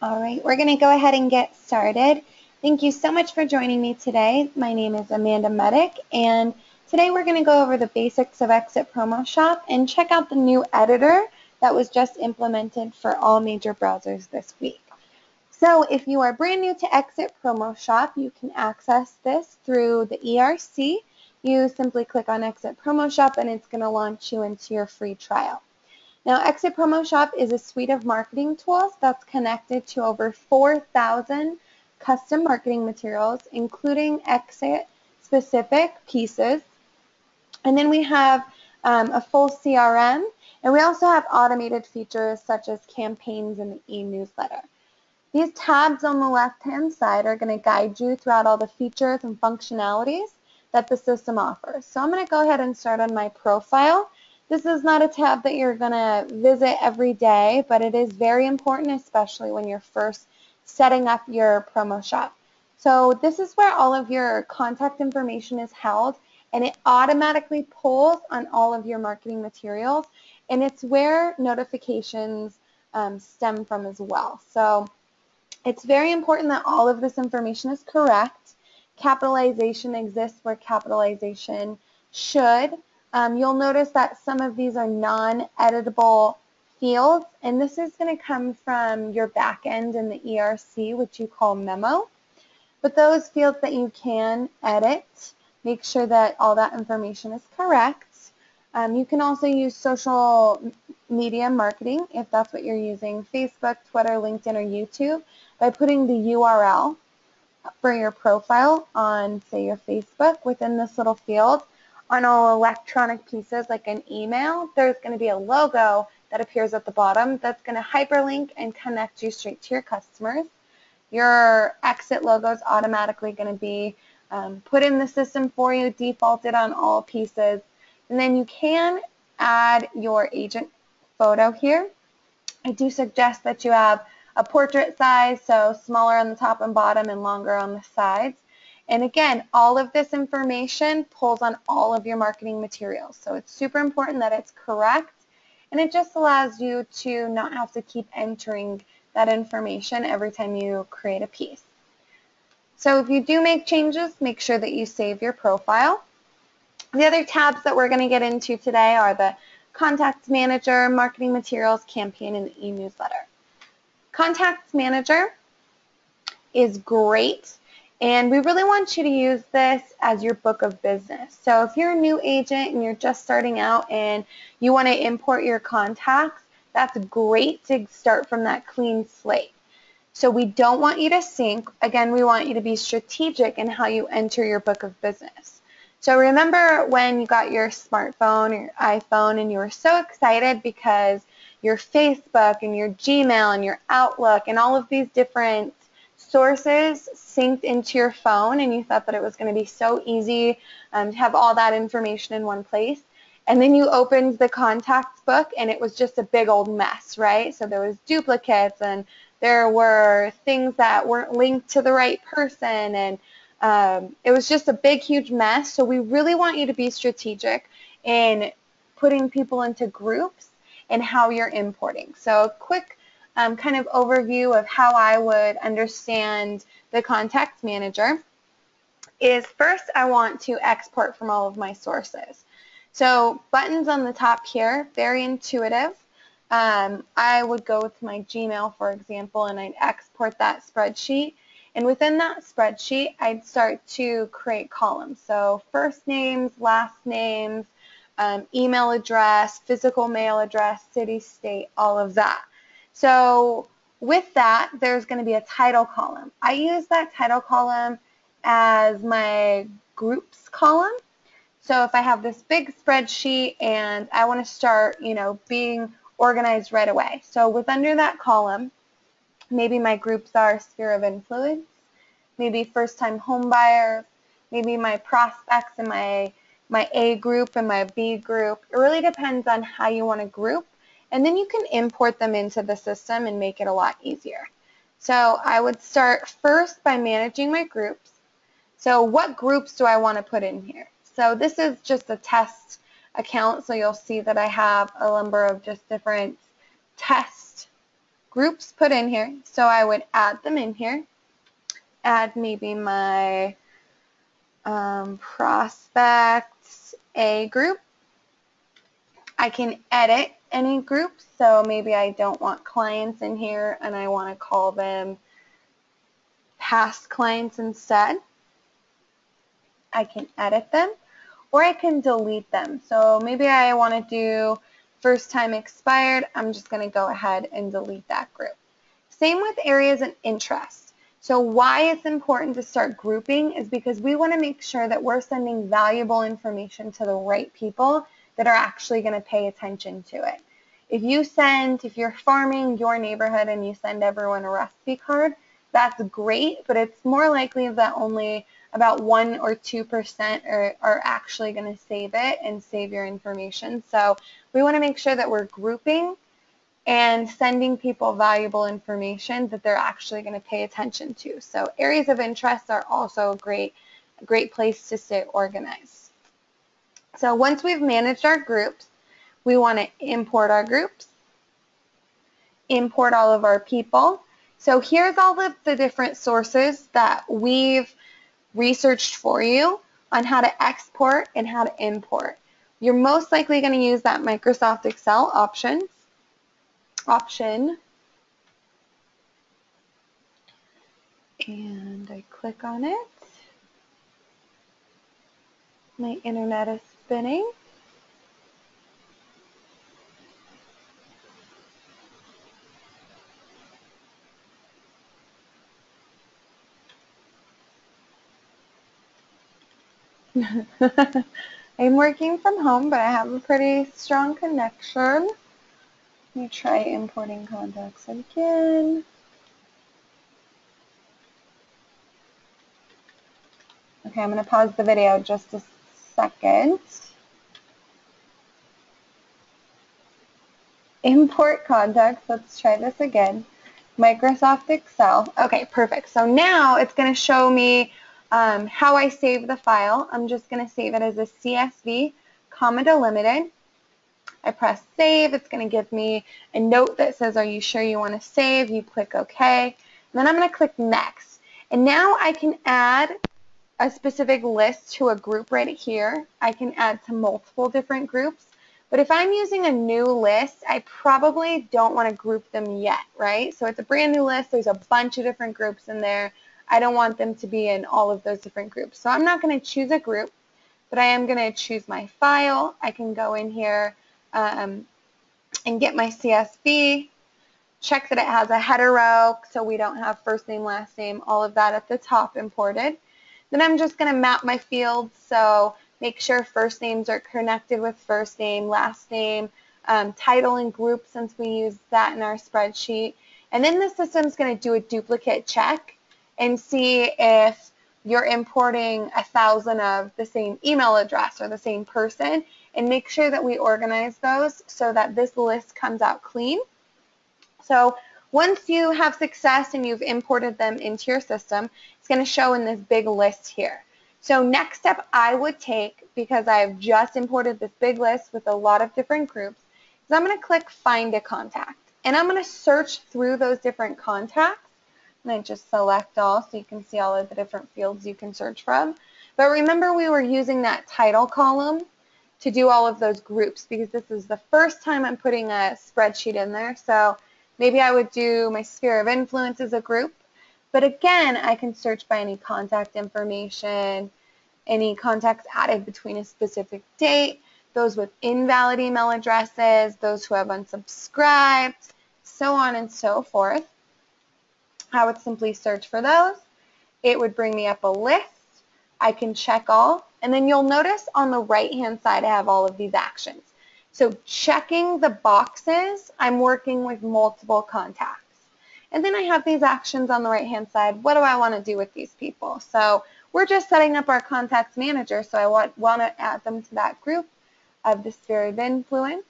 All right, we're going to go ahead and get started. Thank you so much for joining me today. My name is Amanda Medek, and today we're going to go over the basics of Exit Promoshop and check out the new editor that was just implemented for all major browsers this week. So if you are brand new to Exit Promoshop, you can access this through the ERC. You simply click on Exit Promoshop and it's going to launch you into your free trial. Now, Exit Promoshop is a suite of marketing tools that's connected to over 4,000 custom marketing materials, including Exit-specific pieces. And then we have a full CRM, and we also have automated features such as campaigns in the e-newsletter. These tabs on the left-hand side are going to guide you throughout all the features and functionalities that the system offers. So I'm going to go ahead and start on my profile. This is not a tab that you're going to visit every day, but it is very important, especially when you're first setting up your promo shop. So this is where all of your contact information is held, and it automatically pulls on all of your marketing materials, and it's where notifications stem from as well. So it's very important that all of this information is correct. Capitalization exists where capitalization should. You'll notice that some of these are non-editable fields, and this is going to come from your back end in the ERC, which you call memo. But those fields that you can edit, make sure that all that information is correct. You can also use social media marketing if that's what you're using, Facebook, Twitter, LinkedIn, or YouTube, by putting the URL for your profile on, say, your Facebook within this little field. On all electronic pieces like an email, there's going to be a logo that appears at the bottom that's going to hyperlink and connect you straight to your customers. Your exit logo is automatically going to be put in the system for you, defaulted on all pieces. And then you can add your agent photo here. I do suggest that you have a portrait size, so smaller on the top and bottom and longer on the sides. And again, all of this information pulls on all of your marketing materials. So it's super important that it's correct, and it just allows you to not have to keep entering that information every time you create a piece. So if you do make changes, make sure that you save your profile. The other tabs that we're going to get into today are the Contacts Manager, Marketing Materials, Campaign, and the e-newsletter. Contacts Manager is great, and we really want you to use this as your book of business. So if you're a new agent and you're just starting out and you want to import your contacts, that's great to start from that clean slate. So we don't want you to sync. Again, we want you to be strategic in how you enter your book of business. So remember when you got your smartphone or your iPhone and you were so excited because your Facebook and your Gmail and your Outlook and all of these different sources synced into your phone, and you thought that it was going to be so easy to have all that information in one place. And then you opened the contacts book and it was just a big old mess, right? So there was duplicates and there were things that weren't linked to the right person, and it was just a big, huge mess. So we really want you to be strategic in putting people into groups and how you're importing. So a quick kind of overview of how I would understand the Contacts Manager is, first I want to export from all of my sources. So buttons on the top here, very intuitive. I would go to my Gmail, for example, and I'd export that spreadsheet. And within that spreadsheet, I'd start to create columns. So first names, last names, email address, physical mail address, city, state, all of that. So with that, there's going to be a title column. I use that title column as my groups column. So if I have this big spreadsheet and I want to start, being organized right away. So with under that column, maybe my groups are sphere of influence, maybe first-time home buyers, maybe my prospects and my A group and my B group. It really depends on how you want to group, and then you can import them into the system and make it a lot easier. So I would start first by managing my groups. So what groups do I want to put in here? So this is just a test account, so you'll see that I have a number of just different test groups put in here. So I would add them in here, add maybe my prospects A group. I can edit any group, so maybe I don't want clients in here and I want to call them past clients instead. I can edit them, or I can delete them. So maybe I want to do first time expired. I'm just going to go ahead and delete that group. Same with areas of interest. So why it's important to start grouping is because we want to make sure that we're sending valuable information to the right people that are actually going to pay attention to it. If you're farming your neighborhood and you send everyone a recipe card, that's great, but it's more likely that only about 1 or 2% are actually going to save it and save your information. So we want to make sure that we're grouping and sending people valuable information that they're actually going to pay attention to. So areas of interest are also a great place to stay organized. So once we've managed our groups, we want to import our groups, import all of our people. So here's all of the different sources that we've researched for you on how to export and how to import. You're most likely going to use that Microsoft Excel option, and I click on it. My internet is spinning. I'm working from home, but I have a pretty strong connection. Let me try importing contacts again. Okay, I'm going to pause the video just a second. Import contacts. Let's try this again. Microsoft Excel. Okay, perfect. So now it's going to show me how I save the file. I'm just going to save it as a CSV, comma delimited. I press save. It's going to give me a note that says, are you sure you want to save? You click OK. And then I'm going to click next. And now I can add a specific list to a group right here. I can add to multiple different groups. But if I'm using a new list, I probably don't want to group them yet, right? So it's a brand new list. There's a bunch of different groups in there. I don't want them to be in all of those different groups. So I'm not going to choose a group, but I am going to choose my file. I can go in here and get my CSV, check that it has a header row so we don't have first name, last name, all of that at the top imported. Then I'm just going to map my fields, so make sure first names are connected with first name, last name, title and group since we use that in our spreadsheet. And then the system's going to do a duplicate check and see if you're importing 1,000 of the same email address or the same person, and make sure that we organize those so that this list comes out clean. So once you have success and you've imported them into your system, it's going to show in this big list here. So next step I would take, because I've just imported this big list with a lot of different groups, is I'm going to click Find a Contact. And I'm going to search through those different contacts. And I just select all so you can see all of the different fields you can search from. But remember, we were using that title column to do all of those groups because this is the first time I'm putting a spreadsheet in there. So maybe I would do my sphere of influence as a group. But again, I can search by any contact information, any contacts added between a specific date, those with invalid email addresses, those who have unsubscribed, so on and so forth. I would simply search for those. It would bring me up a list. I can check all. And then you'll notice on the right-hand side I have all of these actions. So checking the boxes, I'm working with multiple contacts. And then I have these actions on the right-hand side. What do I want to do with these people? So we're just setting up our contacts manager, so I want to add them to that group of the sphere of influence.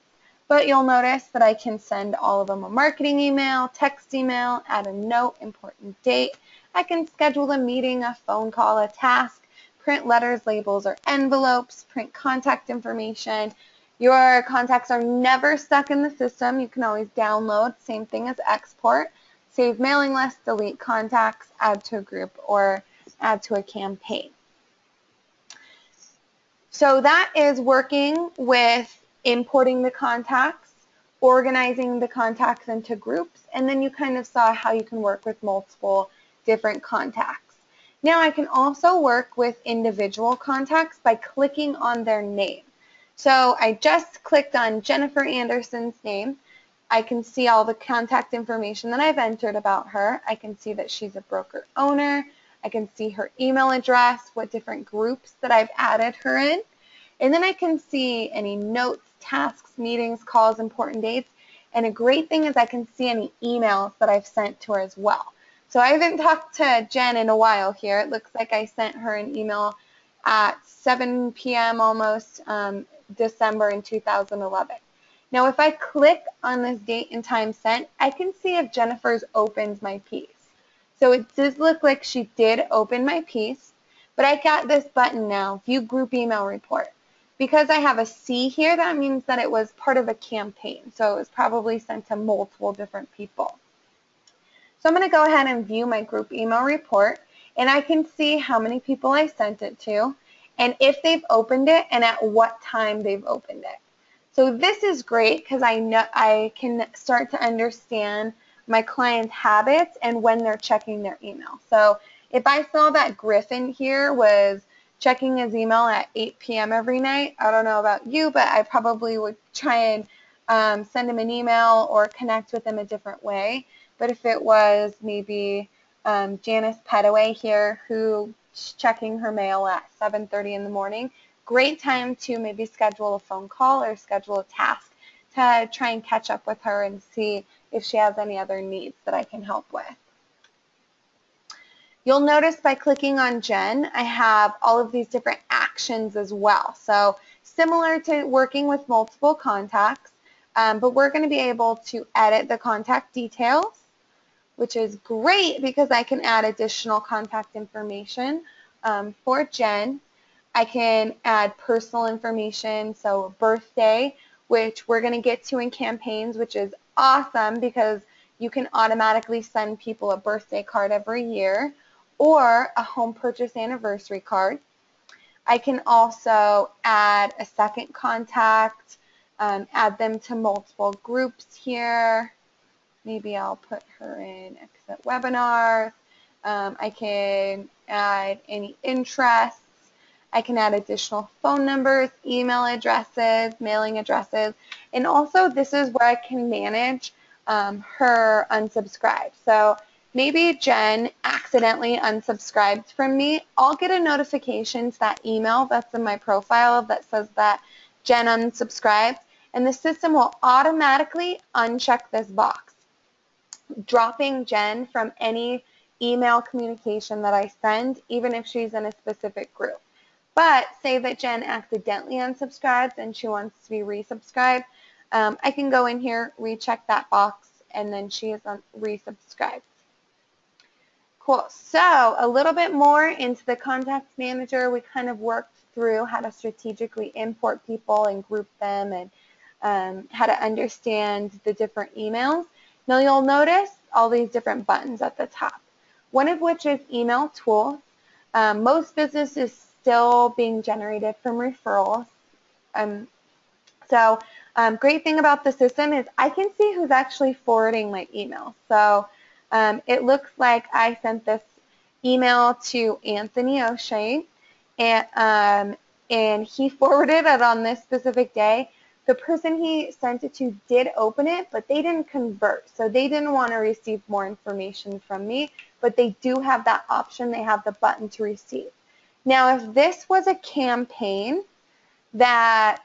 But you'll notice that I can send all of them a marketing email, text email, add a note, important date. I can schedule a meeting, a phone call, a task, print letters, labels, or envelopes, print contact information, Your contacts are never stuck in the system. You can always download, same thing as export, save mailing list, delete contacts, add to a group, or add to a campaign. So that is working with importing the contacts, organizing the contacts into groups, and then you kind of saw how you can work with multiple different contacts. Now I can also work with individual contacts by clicking on their name. So I just clicked on Jennifer Anderson's name. I can see all the contact information that I've entered about her. I can see that she's a broker owner. I can see her email address, what different groups that I've added her in. And then I can see any notes, tasks, meetings, calls, important dates. And a great thing is I can see any emails that I've sent to her as well. So I haven't talked to Jen in a while here. It looks like I sent her an email at 7 p.m. almost December in 2011. Now if I click on this date and time sent, I can see if Jennifer's opened my piece. So it does look like she did open my piece, but I got this button now, View Group Email Report. Because I have a C here, that means that it was part of a campaign. So it was probably sent to multiple different people. So I'm going to go ahead and view my group email report, and I can see how many people I sent it to, and if they've opened it, and at what time they've opened it. So this is great because I know I can start to understand my clients' habits and when they're checking their email. So if I saw that Griffin here was checking his email at 8 p.m. every night, I don't know about you, but I probably would try and send him an email or connect with him a different way. But if it was maybe Janice Petaway here who's checking her mail at 7:30 in the morning, great time to maybe schedule a phone call or schedule a task to try and catch up with her and see if she has any other needs that I can help with. You'll notice by clicking on Jen, I have all of these different actions as well. So similar to working with multiple contacts, but we're going to be able to edit the contact details, which is great because I can add additional contact information for Jen. I can add personal information, so birthday, which we're going to get to in campaigns, which is awesome because you can automatically send people a birthday card every year or a home purchase anniversary card. I can also add a second contact, add them to multiple groups here. Maybe I'll put her in exit webinar. I can add any interests. I can add additional phone numbers, email addresses, mailing addresses, and also this is where I can manage her unsubscribed. So maybe Jen accidentally unsubscribed from me. I'll get a notification to that email that's in my profile that says that Jen unsubscribed, and the system will automatically uncheck this box, dropping Jen from any email communication that I send, even if she's in a specific group. But say that Jen accidentally unsubscribes and she wants to be resubscribed, I can go in here, recheck that box, and then she is resubscribed. Cool. So a little bit more into the Contacts Manager. We kind of worked through how to strategically import people and group them and how to understand the different emails. Now you'll notice all these different buttons at the top, one of which is Email Tools. Most businesses still being generated from referrals. Great thing about the system is I can see who's actually forwarding my email. So it looks like I sent this email to Anthony O'Shea, and he forwarded it on this specific day. The person he sent it to did open it, but they didn't convert. So they didn't want to receive more information from me, but they do have that option. They have the button to receive. Now, if this was a campaign that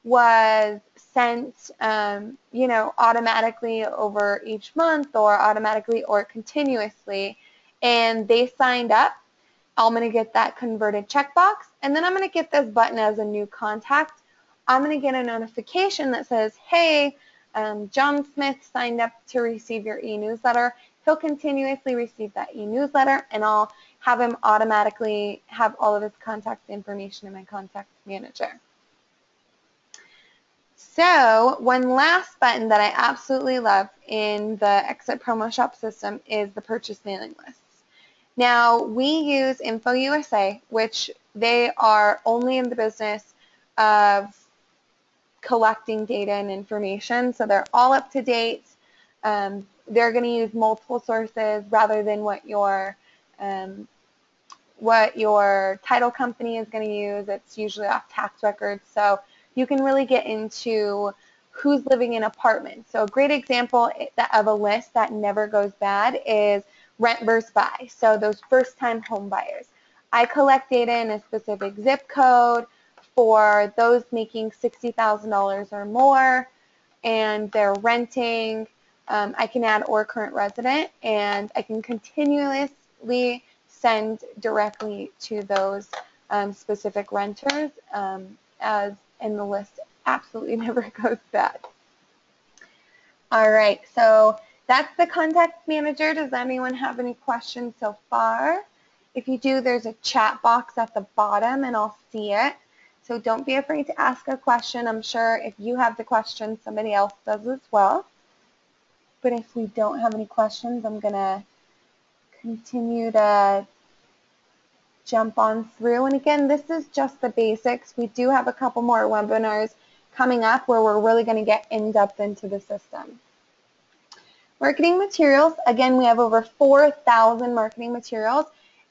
was sent, automatically over each month or automatically or continuously, and they signed up, I'm going to get that converted checkbox, and then I'm going to get this button as a new contact. I'm going to get a notification that says, hey, John Smith signed up to receive your e-newsletter. He'll continuously receive that e-newsletter, and I'll have him automatically have all of his contact information in my Contact Manager. So one last button that I absolutely love in the Exit Promoshop system is the purchase mailing lists. Now, we use Info USA, which they are only in the business of collecting data and information, so they're all up to date. They're going to use multiple sources rather than what your title company is going to use. It's usually off tax records, so you can really get into who's living in apartments. So a great example of a list that never goes bad is rent versus buy. So those first-time home buyers. I collect data in a specific zip code for those making $60,000 or more, and they're renting. I can add or current resident, and I can continuously send directly to those specific renters, and the list absolutely never goes bad. All right, so that's the contact manager. Does anyone have any questions so far? If you do, there's a chat box at the bottom, and I'll see it. So don't be afraid to ask a question. I'm sure if you have the question, somebody else does as well. But if we don't have any questions, I'm going to continue to jump on through. And again, this is just the basics. We do have a couple more webinars coming up where we're really going to get in depth into the system. Marketing materials. Again, we have over 4,000 marketing materials.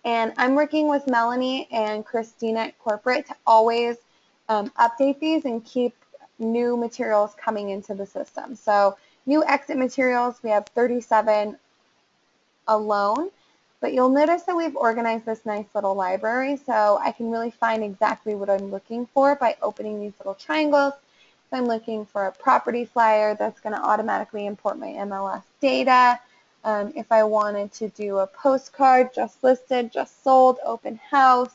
And I'm working with Melanie and Christina at corporate to always update these and keep new materials coming into the system. So new exit materials, we have 37 alone. But you'll notice that we've organized this nice little library, so I can really find exactly what I'm looking for by opening these little triangles. If I'm looking for a property flyer, that's going to automatically import my MLS data. If I wanted to do a postcard, just listed, just sold, open house,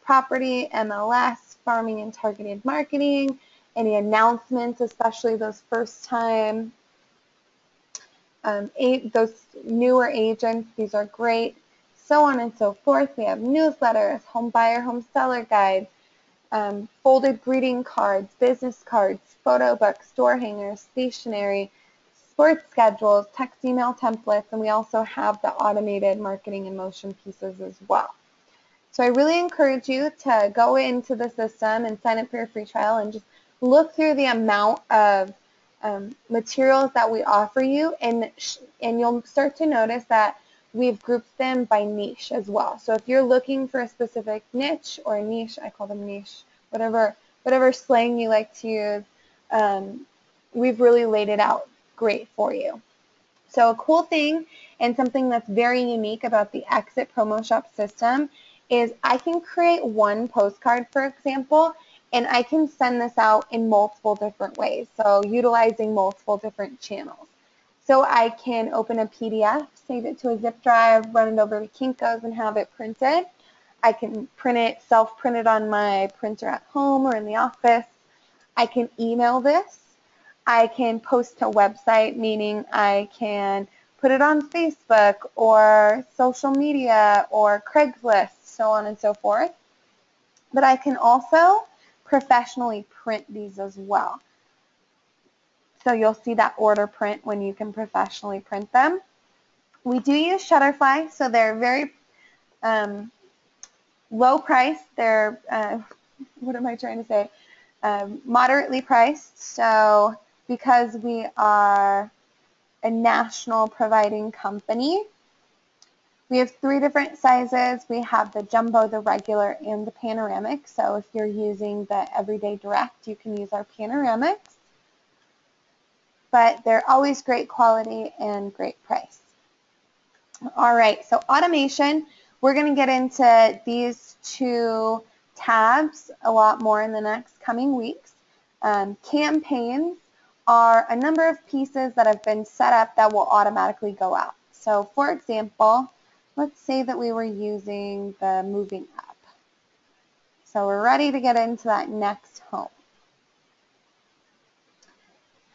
property, MLS, farming and targeted marketing, any announcements, especially those first time, those newer agents, these are great, so on and so forth. We have newsletters, home buyer, home seller guides, folded greeting cards, business cards, photo books, door hangers, stationery, sports schedules, text email templates, and we also have the automated marketing and motion pieces as well. So I really encourage you to go into the system and sign up for your free trial and just look through the amount of materials that we offer you, and you'll start to notice that we've grouped them by niche as well. So if you're looking for a specific niche or a niche, I call them niche, whatever slang you like to use, we've really laid it out great for you. So a cool thing and something that's very unique about the Exit Promoshop system is I can create one postcard, for example, and I can send this out in multiple different ways, so utilizing multiple different channels. So I can open a PDF, save it to a zip drive, run it over to Kinko's and have it printed. I can print it, self-print it on my printer at home or in the office. I can email this. I can post to a website, meaning I can put it on Facebook or social media or Craigslist, so on and so forth. But I can also professionally print these as well. So you'll see that order print when you can professionally print them. We do use Shutterfly, so they're very low price. They're, what am I trying to say? Moderately priced. So because we are a national providing company, we have 3 different sizes. We have the jumbo, the regular, and the panoramic. So if you're using the Everyday Direct, you can use our panoramics. But they're always great quality and great price. All right, so automation, we're going to get into these 2 tabs a lot more in the next coming weeks. Campaigns are a number of pieces that have been set up that will automatically go out. So for example, let's say that we were using the moving up. So we're ready to get into that next home.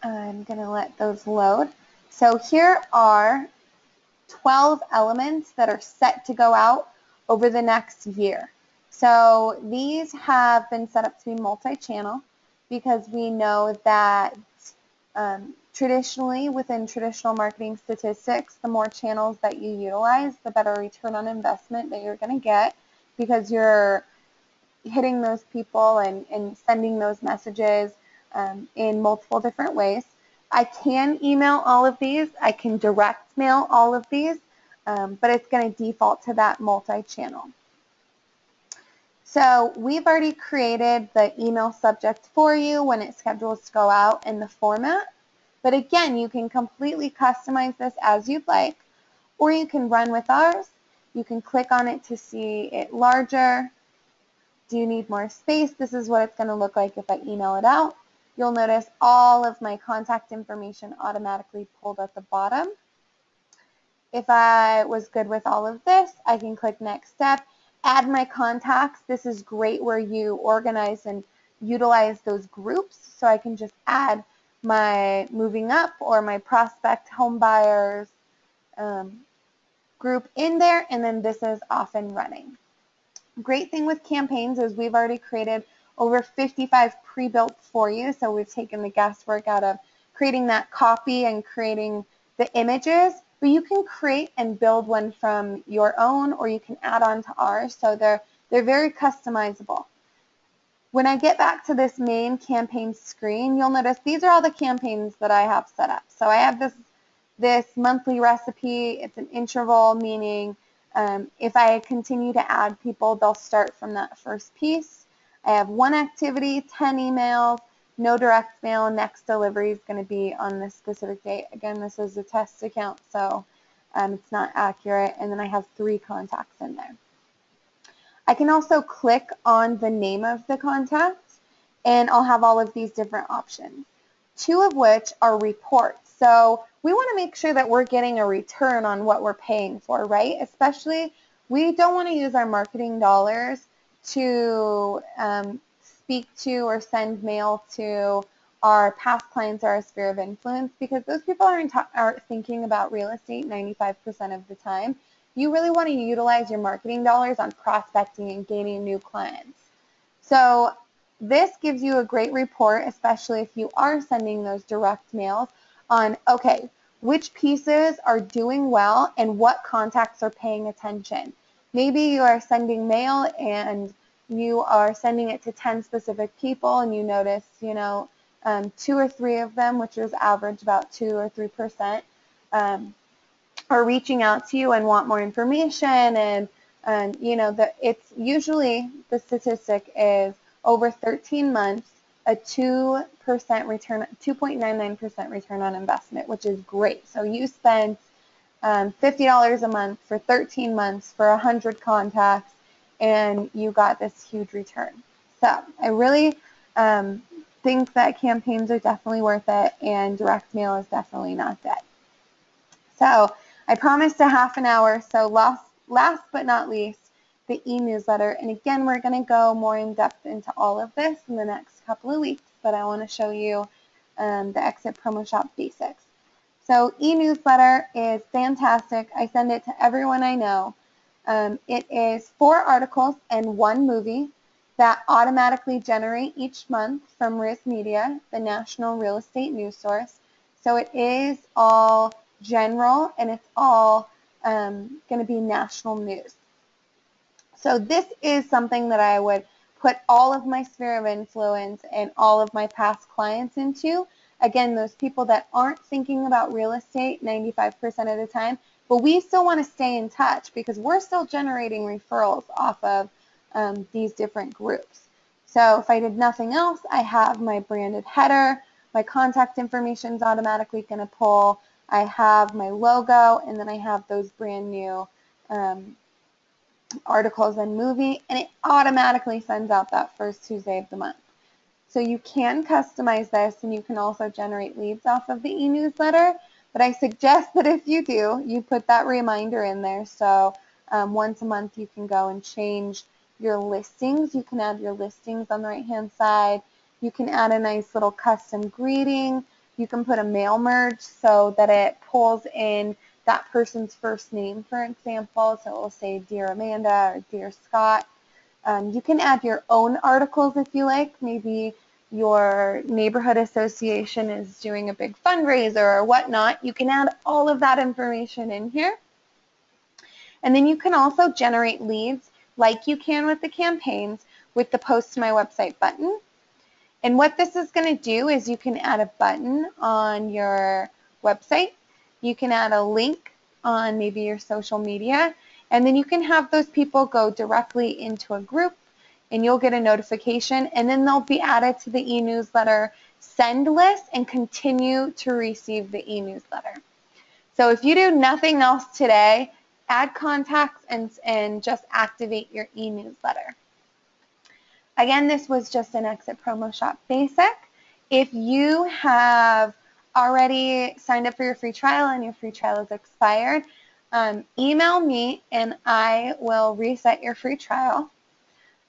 I'm going to let those load. So here are 12 elements that are set to go out over the next year. So these have been set up to be multi-channel. because we know that traditionally, within traditional marketing statistics, the more channels that you utilize, the better return on investment that you're going to get, because you're hitting those people and sending those messages in multiple different ways. I can email all of these. I can direct mail all of these, but it's going to default to that multi-channel. So we've already created the email subject for you when it schedules to go out in the format. But again, you can completely customize this as you'd like, or you can run with ours. You can click on it to see it larger. Do you need more space? This is what it's going to look like if I email it out. You'll notice all of my contact information automatically pulled at the bottom. If I was good with all of this, I can click next step, add my contacts. This is great where you organize and utilize those groups. So I can just add my moving up or my prospect home buyers group in there, and then this is off and running. Great thing with campaigns is we've already created over 55 pre-built for you, so we've taken the guesswork out of creating that copy and creating the images, but you can create and build one from your own, or you can add on to ours, so they're very customizable. When I get back to this main campaign screen, you'll notice these are all the campaigns that I have set up. So I have this monthly recipe. It's an interval, meaning if I continue to add people, they'll start from that first piece. I have 1 activity, 10 emails, no direct mail. Next delivery is going to be on this specific date. Again, this is a test account, so it's not accurate. And then I have 3 contacts in there. I can also click on the name of the contact, and I'll have all of these different options, 2 of which are reports. So we want to make sure that we're getting a return on what we're paying for, right? Especially, we don't want to use our marketing dollars to speak to or send mail to our past clients or our sphere of influence, because those people aren't thinking about real estate 95% of the time. You really want to utilize your marketing dollars on prospecting and gaining new clients. So this gives you a great report, especially if you are sending those direct mails on, okay, which pieces are doing well and what contacts are paying attention. Maybe you are sending mail and you are sending it to 10 specific people, and you notice, 2 or 3 of them, which is average about 2 or 3%, are reaching out to you and want more information, and it's usually, the statistic is over 13 months, a 2% return, 2.99% return on investment, which is great. So you spend $50 a month for 13 months for 100 contacts, and you got this huge return. So I really think that campaigns are definitely worth it, and direct mail is definitely not dead. So I promised a half an hour, so last but not least, the e-newsletter. And again, we're going to go more in depth into all of this in the next couple of weeks, but I want to show you the Exit Promoshop Basics. So e-newsletter is fantastic. I send it to everyone I know. It is 4 articles and 1 movie that automatically generate each month from Riz Media, the national real estate news source. So it is all general, and it's all going to be national news. So this is something that I would put all of my sphere of influence and all of my past clients into. Again, those people that aren't thinking about real estate 95% of the time, but we still want to stay in touch because we're still generating referrals off of these different groups. So if I did nothing else, I have my branded header, my contact information is automatically going to pull, I have my logo, and then I have those brand new articles and movie, and it automatically sends out that first Tuesday of the month. So you can customize this, and you can also generate leads off of the e-newsletter, but I suggest that if you do, you put that reminder in there. So once a month you can go and change your listings. You can add your listings on the right-hand side. You can add a nice little custom greeting. You can put a mail merge so that it pulls in that person's first name, for example. So it will say Dear Amanda or Dear Scott. You can add your own articles if you like. Maybe your neighborhood association is doing a big fundraiser or whatnot, you can add all of that information in here. And then you can also generate leads like you can with the campaigns with the Post to My Website button. And what this is going to do is you can add a button on your website. You can add a link on maybe your social media, and then you can have those people go directly into a group, and you'll get a notification, and then they'll be added to the e-newsletter send list and continue to receive the e-newsletter. So if you do nothing else today, add contacts and just activate your e-newsletter. Again, this was just an Exit Promoshop Basic. If you have already signed up for your free trial and your free trial is expired, email me and I will reset your free trial.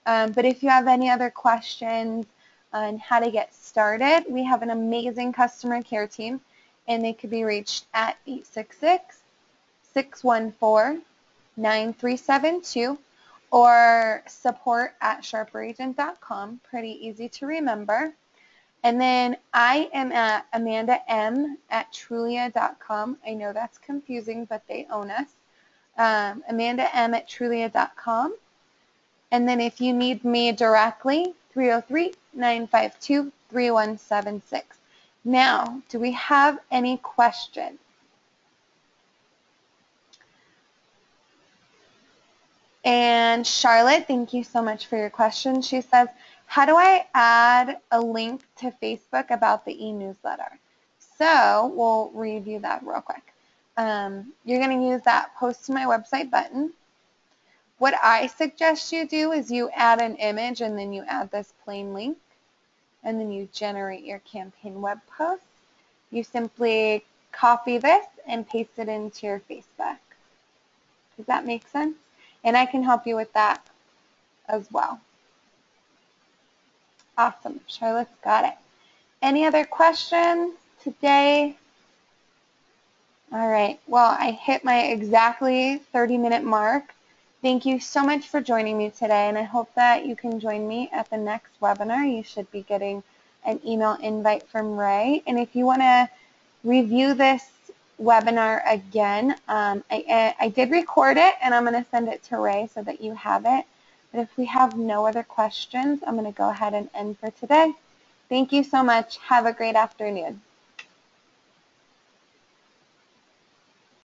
But if you have any other questions on how to get started, we have an amazing customer care team, and they could be reached at 866-614-9372 or support@sharperagent.com. Pretty easy to remember. And then I am at amandam@trulia.com. I know that's confusing, but they own us. amandam@trulia.com. And then if you need me directly, 303-952-3176. Now, do we have any questions? And Charlotte, thank you so much for your question. She says, how do I add a link to Facebook about the e-newsletter? So we'll review that real quick. You're going to use that Post to My Website button. What I suggest you do is you add an image and then you add this plain link, and then you generate your campaign web post. You simply copy this and paste it into your Facebook. Does that make sense? And I can help you with that as well. Awesome. Charlotte's got it. Any other questions today? All right. Well, I hit my exactly 30-minute mark. Thank you so much for joining me today, and I hope that you can join me at the next webinar. You should be getting an email invite from Ray. And if you want to review this webinar again, I did record it, and I'm going to send it to Ray so that you have it. But if we have no other questions, I'm going to go ahead and end for today. Thank you so much. Have a great afternoon.